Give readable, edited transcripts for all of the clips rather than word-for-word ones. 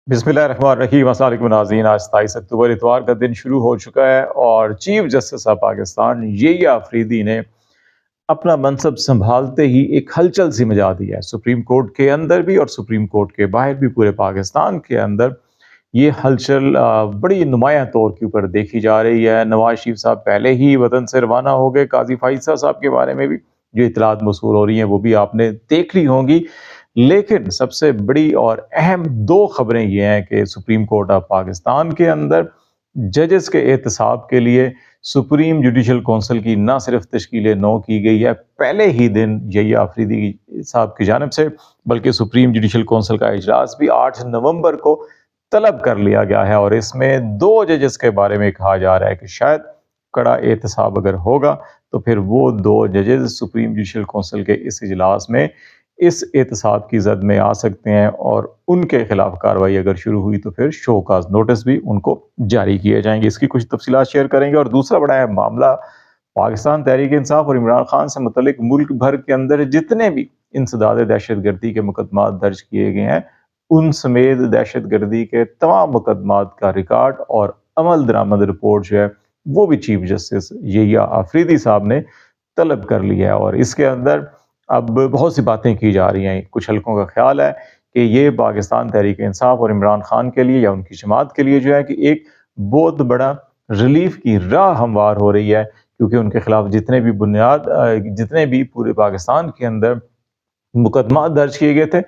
بسم اللہ الرحمن الرحیم۔ السلام علیکم ناظرین، آج 27 اکتوبر اتوار کا دن شروع ہو چکا ہے اور چیف جسٹس آف پاکستان یحییٰ آفریدی نے اپنا منصب سنبھالتے ہی ایک ہلچل سی مچا دی ہے۔ سپریم کورٹ کے اندر بھی اور سپریم کورٹ کے باہر بھی، پورے پاکستان کے اندر یہ ہلچل بڑی نمایاں طور کے اوپر دیکھی جا رہی ہے۔ نواز شریف صاحب پہلے ہی وطن سے روانہ ہو گئے۔ قاضی فائزہ صاحب کے بارے میں بھی جو اطلاعات موصول ہو رہی ہیں وہ بھی آپ نے دیکھ لی ہوں گی، لیکن سب سے بڑی اور اہم دو خبریں یہ ہیں کہ سپریم کورٹ آف پاکستان کے اندر ججز کے احتساب کے لیے سپریم جوڈیشل کونسل کی نہ صرف تشکیل نو کی گئی ہے پہلے ہی دن یحییٰ آفریدی صاحب کی جانب سے، بلکہ سپریم جوڈیشل کونسل کا اجلاس بھی 8 نومبر کو طلب کر لیا گیا ہے، اور اس میں 2 ججز کے بارے میں کہا جا رہا ہے کہ شاید کڑا احتساب اگر ہوگا تو پھر وہ 2 ججز سپریم جوڈیشل کونسل کے اس اجلاس میں اس احتساب کی زد میں آ سکتے ہیں، اور ان کے خلاف کارروائی اگر شروع ہوئی تو پھر شو کاز نوٹس بھی ان کو جاری کیے جائیں گے۔ اس کی کچھ تفصیلات شیئر کریں گے۔ اور دوسرا بڑا اہم معاملہ پاکستان تحریک انصاف اور عمران خان سے متعلق ملک بھر کے اندر جتنے بھی انسداد دہشت گردی کے مقدمات درج کیے گئے ہیں، ان سمیت دہشت گردی کے تمام مقدمات کا ریکارڈ اور عمل درآمد رپورٹ جو ہے وہ بھی چیف جسٹس یحییٰ آفریدی صاحب نے طلب کر لی ہے، اور اس کے اندر اب بہت سی باتیں کی جا رہی ہیں۔ کچھ حلقوں کا خیال ہے کہ یہ پاکستان تحریک انصاف اور عمران خان کے لیے یا ان کی جماعت کے لیے جو ہے کہ ایک بہت بڑا ریلیف کی راہ ہموار ہو رہی ہے، کیونکہ ان کے خلاف جتنے بھی پورے پاکستان کے اندر مقدمات درج کیے گئے تھے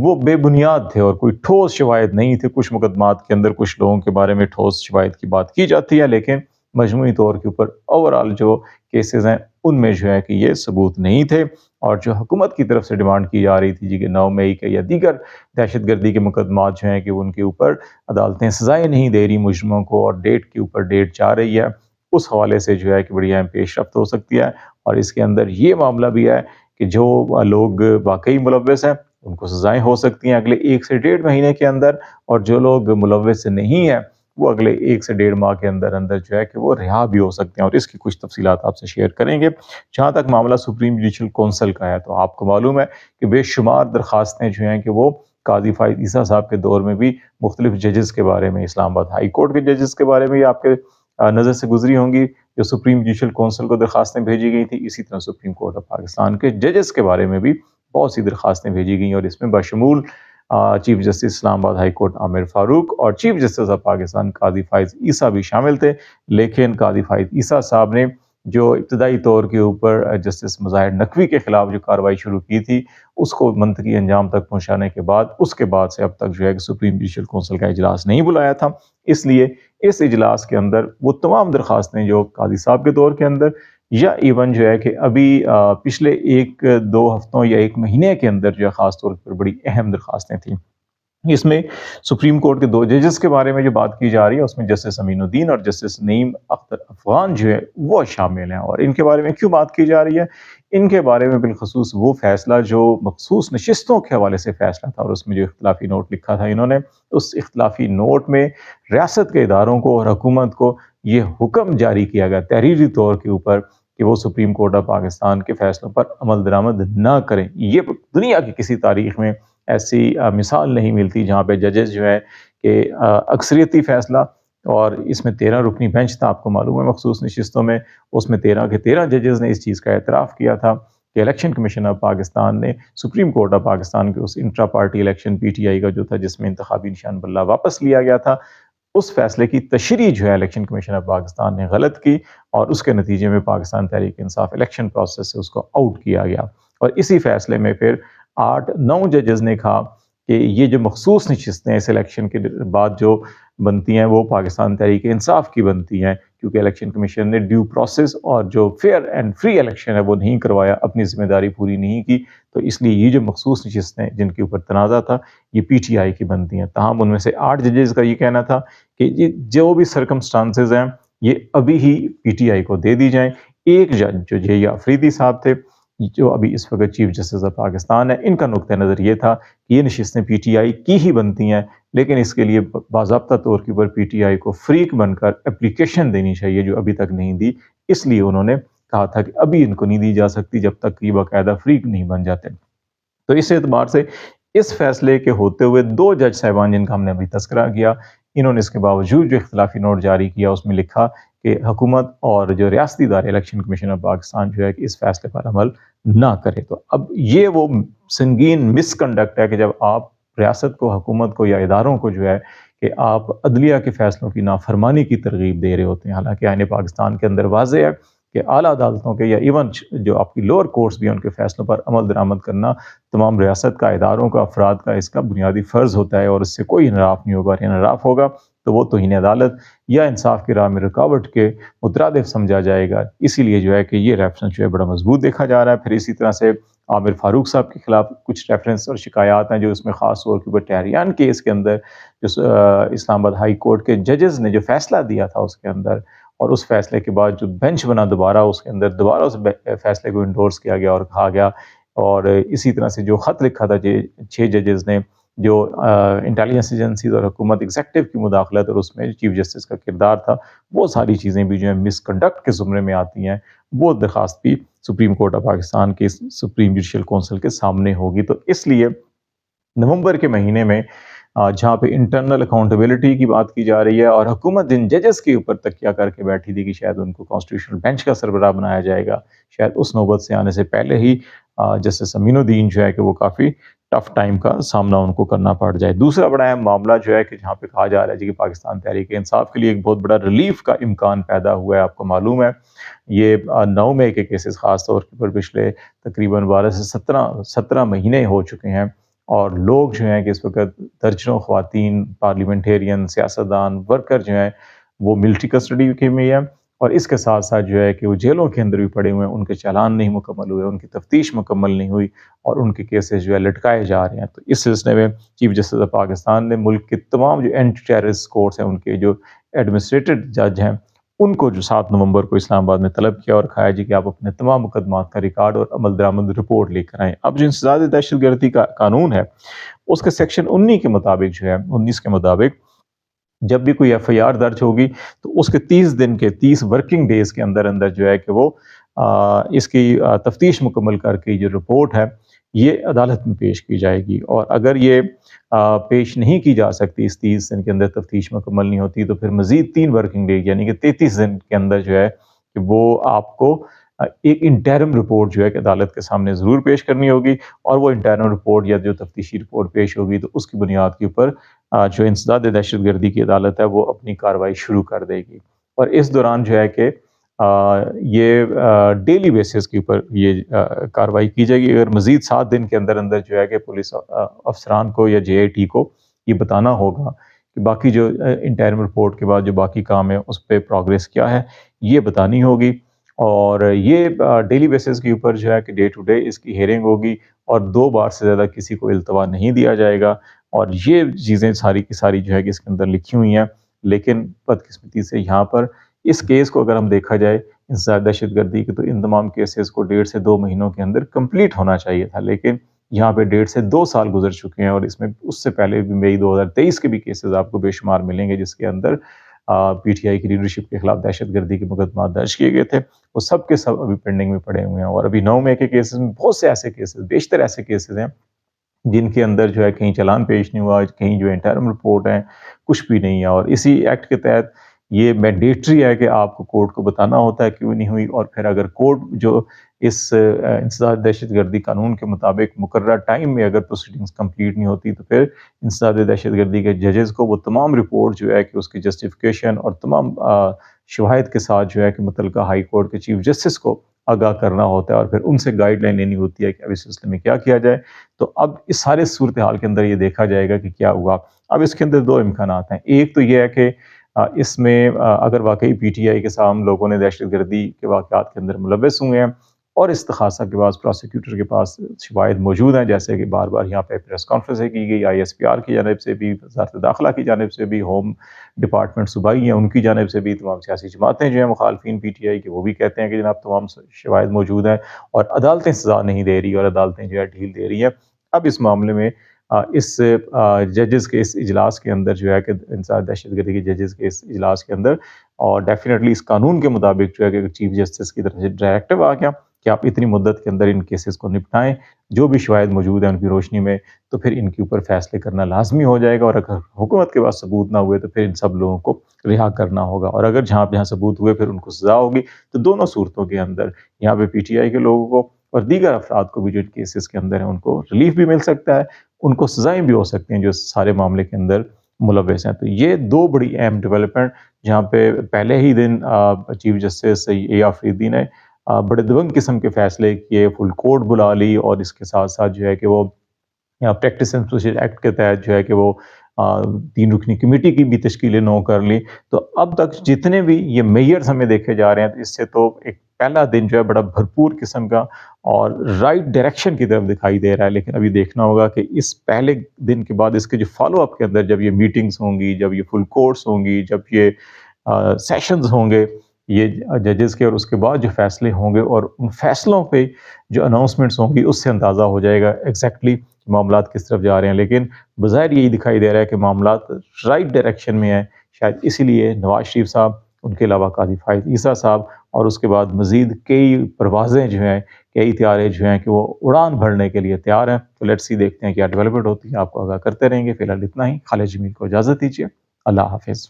وہ بے بنیاد تھے اور کوئی ٹھوس شواہد نہیں تھے۔ کچھ مقدمات کے اندر کچھ لوگوں کے بارے میں ٹھوس شواہد کی بات کی جاتی ہے، لیکن مجموعی طور کے اوپر اوورال جو کیسز ہیں ان میں جو ہے کہ یہ ثبوت نہیں تھے، اور جو حکومت کی طرف سے ڈیمانڈ کی جا رہی تھی جی کہ 9 مئی کے یا دیگر دہشت گردی کے مقدمات جو ہیں کہ ان کے اوپر عدالتیں سزائیں نہیں دے رہی مجرموں کو، اور ڈیٹ کے اوپر ڈیٹ جا رہی ہے، اس حوالے سے جو ہے کہ بڑی اہم پیش رفت ہو سکتی ہے۔ اور اس کے اندر یہ معاملہ بھی ہے کہ جو لوگ واقعی ملوث ہیں ان کو سزائیں ہو سکتی ہیں اگلے 1 سے 1.5 مہینے کے اندر، اور جو لوگ ملوث نہیں ہیں وہ اگلے 1 سے 1.5 ماہ کے اندر اندر جو ہے کہ وہ رہا بھی ہو سکتے ہیں، اور اس کی کچھ تفصیلات آپ سے شیئر کریں گے۔ جہاں تک معاملہ سپریم جوڈیشل کونسل کا ہے تو آپ کو معلوم ہے کہ بے شمار درخواستیں جو ہیں کہ وہ قاضی فائز عیسیٰ صاحب کے دور میں بھی مختلف ججز کے بارے میں، اسلام آباد ہائی کورٹ کے ججز کے بارے میں آپ کے نظر سے گزری ہوں گی جو سپریم جوڈیشل کونسل کو درخواستیں بھیجی گئی تھیں، اسی طرح سپریم کورٹ آف پاکستان کے ججز کے بارے میں بھی بہت سی درخواستیں بھیجی گئیں، اور اس میں بشمول چیف جسٹس اسلام آباد ہائی کورٹ عامر فاروق اور چیف جسٹس آف پاکستان قاضی فائز عیسیٰ بھی شامل تھے۔ لیکن قاضی فائز عیسیٰ صاحب نے جو ابتدائی طور کے اوپر جسٹس مظاہر نقوی کے خلاف جو کارروائی شروع کی تھی اس کو منطقی انجام تک پہنچانے کے بعد اس کے بعد سے اب تک جو ہے کہ سپریم جوڈیشل کونسل کا اجلاس نہیں بلایا تھا، اس لیے اس اجلاس کے اندر وہ تمام درخواستیں جو قاضی صاحب کے دور کے اندر یا ایون جو ہے کہ ابھی پچھلے 1-2 ہفتوں یا 1 مہینے کے اندر جو ہے خاص طور پر بڑی اہم درخواستیں تھیں، اس میں سپریم کورٹ کے 2 ججز کے بارے میں جو بات کی جا رہی ہے اس میں جسٹس امین الدین اور جسٹس نعیم اختر افغان جو ہے وہ شامل ہیں۔ اور ان کے بارے میں کیوں بات کی جا رہی ہے؟ ان کے بارے میں بالخصوص وہ فیصلہ جو مخصوص نشستوں کے حوالے سے فیصلہ تھا، اور اس میں جو اختلافی نوٹ لکھا تھا انہوں نے، اس اختلافی نوٹ میں ریاست کے اداروں کو اور حکومت کو یہ حکم جاری کیا گیا تحریری طور کے اوپر کہ وہ سپریم کورٹ آف پاکستان کے فیصلوں پر عمل درآمد نہ کریں۔ یہ دنیا کی کسی تاریخ میں ایسی مثال نہیں ملتی جہاں پہ ججز جو ہے کہ اکثریتی فیصلہ، اور اس میں 13 رکنی بینچ تھا، آپ کو معلوم ہے مخصوص نشستوں میں، اس میں 13 کے 13 ججز نے اس چیز کا اعتراف کیا تھا کہ الیکشن کمیشن آف پاکستان نے سپریم کورٹ آف پاکستان کے اس انٹرا پارٹی الیکشن PTI کا جو تھا جس میں انتخابی نشان بلہ واپس لیا گیا تھا، اس فیصلے کی تشریح جو ہے الیکشن کمیشن آف پاکستان نے غلط کی، اور اس کے نتیجے میں پاکستان تحریک انصاف الیکشن پروسیس سے اس کو آؤٹ کیا گیا۔ اور اسی فیصلے میں پھر 8-9 ججز نے کہا کہ یہ جو مخصوص نشستیں اس الیکشن کے بعد جو بنتی ہیں وہ پاکستان تحریک انصاف کی بنتی ہیں، کیونکہ الیکشن کمیشن نے ڈیو پروسیس اور جو فیئر اینڈ فری الیکشن ہے وہ نہیں کروایا، اپنی ذمہ داری پوری نہیں کی، تو اس لیے یہ جو مخصوص نشستیں جن کے اوپر تنازع تھا یہ PTI کی بنتی ہیں۔ تاہم ان میں سے 8 ججز کا یہ کہنا تھا کہ یہ جو بھی سرکمسٹانسز ہیں یہ ابھی ہی PTI کو دے دی جائیں۔ ایک جج جو یحییٰ آفریدی صاحب تھے جو ابھی اس وقت چیف جسٹس آف پاکستان ہے، ان کا نقطہ نظر یہ تھا کہ یہ نشستیں PTI کی ہی بنتی ہیں، لیکن اس کے لیے باضابطہ طور کے اوپر PTI کو فریق بن کر اپلیکیشن دینی چاہیے جو ابھی تک نہیں دی، اس لیے انہوں نے کہا تھا کہ ابھی ان کو نہیں دی جا سکتی جب تک یہ باقاعدہ فریق نہیں بن جاتے۔ تو اس اعتبار سے اس فیصلے کے ہوتے ہوئے 2 جج صاحبان جن کا ہم نے ابھی تذکرہ کیا، انہوں نے اس کے باوجود جو اختلافی نوٹ جاری کیا اس میں لکھا کہ حکومت اور جو ریاستی ادارے الیکشن کمیشن آف پاکستان جو ہے کہ اس فیصلے پر عمل نہ کرے۔ تو اب یہ وہ سنگین مس کنڈکٹ ہے کہ جب آپ ریاست کو، حکومت کو یا اداروں کو جو ہے کہ آپ عدلیہ کے فیصلوں کی نافرمانی کی ترغیب دے رہے ہوتے ہیں، حالانکہ آئین پاکستان کے اندر واضح ہے کہ اعلیٰ عدالتوں کے یا ایون جو آپ کی لوور کورٹس بھی ہیں ان کے فیصلوں پر عمل درآمد کرنا تمام ریاست کا، اداروں کا، افراد کا اس کا بنیادی فرض ہوتا ہے، اور اس سے کوئی انحراف نہیں ہوگا۔ انحراف ہوگا تو وہ توہین عدالت یا انصاف کی راہ میں رکاوٹ کے مترادف سمجھا جائے گا۔ اسی لیے جو ہے کہ یہ ریفرنس جو ہے بڑا مضبوط دیکھا جا رہا ہے۔ پھر اسی طرح سے عامر فاروق صاحب کے خلاف کچھ ریفرنس اور شکایات ہیں جو اس میں خاص طور کے اوپر ٹہریان کیس کے اندر جو اسلام آباد ہائی کورٹ کے ججز نے جو فیصلہ دیا تھا اس کے اندر، اور اس فیصلے کے بعد جو بینچ بنا دوبارہ اس کے اندر دوبارہ اس فیصلے کو انڈورس کیا گیا اور کہا گیا، اور اسی طرح سے جو خط لکھا تھا 6 ججز نے، جو انٹیلیجنس ایجنسیز اور حکومت ایگزیکٹو کی مداخلت اور اس میں چیف جسٹس کا کردار تھا، وہ ساری چیزیں بھی جو ہیں مس کنڈکٹ کے زمرے میں آتی ہیں۔ وہ درخواست بھی سپریم کورٹ آف پاکستان کی سپریم جوڈیشل کونسل کے سامنے ہوگی۔ تو اس لیے نومبر کے مہینے میں جہاں پہ انٹرنل اکاؤنٹیبلٹی کی بات کی جا رہی ہے اور حکومت جن ججز کے اوپر تکیہ کر کے بیٹھی تھی کہ شاید ان کو کانسٹیٹیوشنل بینچ کا سربراہ بنایا جائے گا، شاید اس نوبت سے آنے سے پہلے ہی جسٹس امین الدین جو ہے کہ وہ کافی ٹف ٹائم کا سامنا ان کو کرنا پڑ جائے۔ دوسرا بڑا اہم معاملہ جو ہے کہ جہاں پہ کہا جا رہا ہے کہ پاکستان تحریک انصاف کے لیے ایک بہت بڑا ریلیف کا امکان پیدا ہوا ہے۔ آپ کو معلوم ہے یہ 9 مئی کے کیسز خاص طور پر پچھلے تقریباً 12 سے 17 مہینے ہو چکے ہیں، اور لوگ جو ہیں کہ اس وقت درجنوں خواتین، پارلیمنٹیرین، سیاستدان، ورکر جو ہیں وہ ملٹری کسٹڈی کے میں ہیں، اور اس کے ساتھ ساتھ جو ہے کہ وہ جیلوں کے اندر بھی پڑے ہوئے ہیں، ان کے چالان نہیں مکمل ہوئے، ان کی تفتیش مکمل نہیں ہوئی، اور ان کے کیسز جو ہے لٹکائے جا رہے ہیں۔ تو اس سلسلے میں چیف جسٹس آف پاکستان نے ملک کے تمام جو اینٹی ٹیررسٹ کورٹس ہیں، ان کے جو ایڈمنسٹریٹڈ جج ہیں، ان کو جو 7 نومبر کو اسلام آباد میں طلب کیا اور کہا جی کہ آپ اپنے تمام مقدمات کا ریکارڈ اور عمل درآمد رپورٹ لے کر آئیں۔ اب جو انسداد دہشت گردی کا قانون ہے اس کے سیکشن 19 کے مطابق جو ہے 19 کے مطابق جب بھی کوئی ایف آئی آر درج ہوگی تو اس کے 30 دن کے 30 ورکنگ ڈیز کے اندر اندر جو ہے کہ وہ اس کی تفتیش مکمل کر کے جو رپورٹ ہے یہ عدالت میں پیش کی جائے گی، اور اگر یہ پیش نہیں کی جا سکتی، اس 30 دن کے اندر تفتیش مکمل نہیں ہوتی، تو پھر مزید 3 ورکنگ ڈے یعنی کہ 33 دن کے اندر جو ہے کہ وہ آپ کو ایک انٹرم رپورٹ جو ہے کہ عدالت کے سامنے ضرور پیش کرنی ہوگی، اور وہ انٹرم رپورٹ یا جو تفتیشی رپورٹ پیش ہوگی تو اس کی بنیاد کے اوپر جو انسداد دہشت گردی کی عدالت ہے وہ اپنی کارروائی شروع کر دے گی۔ اور اس دوران جو ہے کہ یہ ڈیلی بیسس کے اوپر یہ کارروائی کی جائے گی۔ اگر مزید 7 دن کے اندر اندر جو ہے کہ پولیس افسران کو یا جے اے ٹی کو یہ بتانا ہوگا کہ باقی جو انٹرم رپورٹ کے بعد جو باقی کام ہے اس پہ پروگریس کیا ہے، یہ بتانی ہوگی، اور یہ ڈیلی بیسس کے اوپر جو ہے کہ ڈے ٹو ڈے اس کی ہیئرنگ ہوگی، اور 2 بار سے زیادہ کسی کو التوا نہیں دیا جائے گا، اور یہ چیزیں ساری کی ساری جو ہے کہ اس کے اندر لکھی ہوئی ہیں۔ لیکن بدقسمتی سے یہاں پر اس کیس کو اگر ہم دیکھا جائے انسداد دہشت گردی کے، تو ان تمام کیسز کو 1.5 سے 2 مہینوں کے اندر کمپلیٹ ہونا چاہیے تھا، لیکن یہاں پہ 1.5 سے 2 سال گزر چکے ہیں، اور اس میں اس سے پہلے بھی مئی 2023 کے بھی کیسز آپ کو بے شمار ملیں گے جس کے اندر پی ٹی آئی کی لیڈرشپ کے خلاف دہشت گردی کے مقدمات درج کیے گئے تھے، وہ سب کے سب ابھی پینڈنگ میں پڑے ہوئے ہیں۔ اور ابھی 9 مئی کے کیسز میں بہت سے ایسے کیسز، بیشتر ایسے کیسز ہیں جن کے اندر جو ہے کہیں چالان پیش نہیں ہوا، کہیں جو انٹرم رپورٹ ہیں، کچھ بھی نہیں ہے، اور اسی ایکٹ کے تحت یہ مینڈیٹری ہے کہ آپ کو کورٹ کو بتانا ہوتا ہے کیوں نہیں ہوئی، اور پھر اگر کورٹ جو اس انسداد دہشت گردی قانون کے مطابق مقررہ ٹائم میں اگر پروسیڈنگز کمپلیٹ نہیں ہوتی تو پھر انسداد دہشت گردی کے ججز کو وہ تمام رپورٹ جو ہے کہ اس کی جسٹیفیکیشن اور تمام شواہد کے ساتھ جو ہے کہ متعلقہ ہائی کورٹ کے چیف جسٹس کو آگاہ کرنا ہوتا ہے، اور پھر ان سے گائیڈ لائن لینی ہوتی ہے کہ اب اس سلسلے میں کیا کیا جائے۔ تو اب اس سارے صورتحال کے اندر یہ دیکھا جائے گا کہ کیا ہوا۔ اب اس کے اندر 2 امکانات ہیں۔ ایک تو یہ ہے کہ اس میں اگر واقعی پی ٹی آئی کے سامنے لوگوں نے دہشت گردی کے واقعات کے اندر ملوث ہوئے ہیں اور استخاصہ کے بعد پروسیکیوٹر کے پاس شواہد موجود ہیں، جیسے کہ بار بار یہاں پہ پریس کانفرنسیں کی گئی، آئی ایس پی آر کی جانب سے بھی، وزارت داخلہ کی جانب سے بھی، ہوم ڈپارٹمنٹ صوبائی ہیں ان کی جانب سے بھی، تمام سیاسی جماعتیں جو ہیں مخالفین پی ٹی آئی کے وہ بھی کہتے ہیں کہ جناب تمام شواہد موجود ہیں، اور عدالتیں سزا نہیں دے رہی اور عدالتیں جو ہے ڈھیل دے رہی ہیں۔ اب اس معاملے میں اس ججز کے اس اجلاس کے اندر جو ہے کہ انسداد دہشت گردی کے ججز کے اس اجلاس کے اندر، اور ڈیفینیٹلی اس قانون کے مطابق جو ہے کہ چیف جسٹس کی طرف سے ڈائریکٹو آ گیا کہ آپ اتنی مدت کے اندر ان کیسز کو نپٹائیں، جو بھی شواہد موجود ہیں ان کی روشنی میں، تو پھر ان کے اوپر فیصلے کرنا لازمی ہو جائے گا، اور اگر حکومت کے پاس ثبوت نہ ہوئے تو پھر ان سب لوگوں کو رہا کرنا ہوگا، اور اگر جہاں ثبوت ہوئے پھر ان کو سزا ہوگی۔ تو دونوں صورتوں کے اندر یہاں پہ پی ٹی آئی کے لوگوں کو اور دیگر افراد کو بھی جو کیسز کے اندر ہیں ان کو ریلیف بھی مل سکتا ہے، ان کو سزائیں بھی ہو سکتی ہیں جو سارے معاملے کے اندر ملوث ہیں۔ تو یہ دو بڑی اہم ڈیولپمنٹ جہاں پہ پہلے ہی دن چیف جسٹس اے آفریدی نے بڑے دبنگ قسم کے فیصلے کیے، فل کورٹ بلا لی، اور اس کے ساتھ ساتھ جو ہے کہ وہ پریکٹس اینڈ پروسیجر ایکٹ کے تحت جو ہے کہ وہ 3 رکنی کمیٹی کی بھی تشکیل نو کر لی۔ تو اب تک جتنے بھی یہ میئرز ہمیں دیکھے جا رہے ہیں، تو اس سے تو ایک پہلا دن جو ہے بڑا بھرپور قسم کا اور رائٹ ڈائریکشن کی طرف دکھائی دے رہا ہے، لیکن ابھی دیکھنا ہوگا کہ اس پہلے دن کے بعد اس کے جو فالو اپ کے اندر جب یہ میٹنگز ہوں گی، جب یہ فل کورٹس ہوں گی، جب یہ سیشنز ہوں گے یہ ججز کے، اور اس کے بعد جو فیصلے ہوں گے اور ان فیصلوں پہ جو اناؤنسمنٹس ہوں گی، اس سے اندازہ ہو جائے گا ایگزیکٹلی معاملات کس طرف جا رہے ہیں۔ لیکن بظاہر یہی دکھائی دے رہا ہے کہ معاملات رائٹ ڈائریکشن میں ہیں، شاید اسی لیے نواز شریف صاحب، ان کے علاوہ قاضی فائز عیسیٰ صاحب، اور اس کے بعد مزید کئی پروازیں جو ہیں، کئی طیارے جو ہیں کہ وہ اڑان بھرنے کے لیے تیار ہیں۔ تو لیٹس سی، دیکھتے ہیں کیا ڈیولپمنٹ ہوتی ہے، آپ کو آگاہ کرتے رہیں گے۔ فی الحال اتنا ہی، خالد جمیل کو اجازت دیجیے، اللہ حافظ۔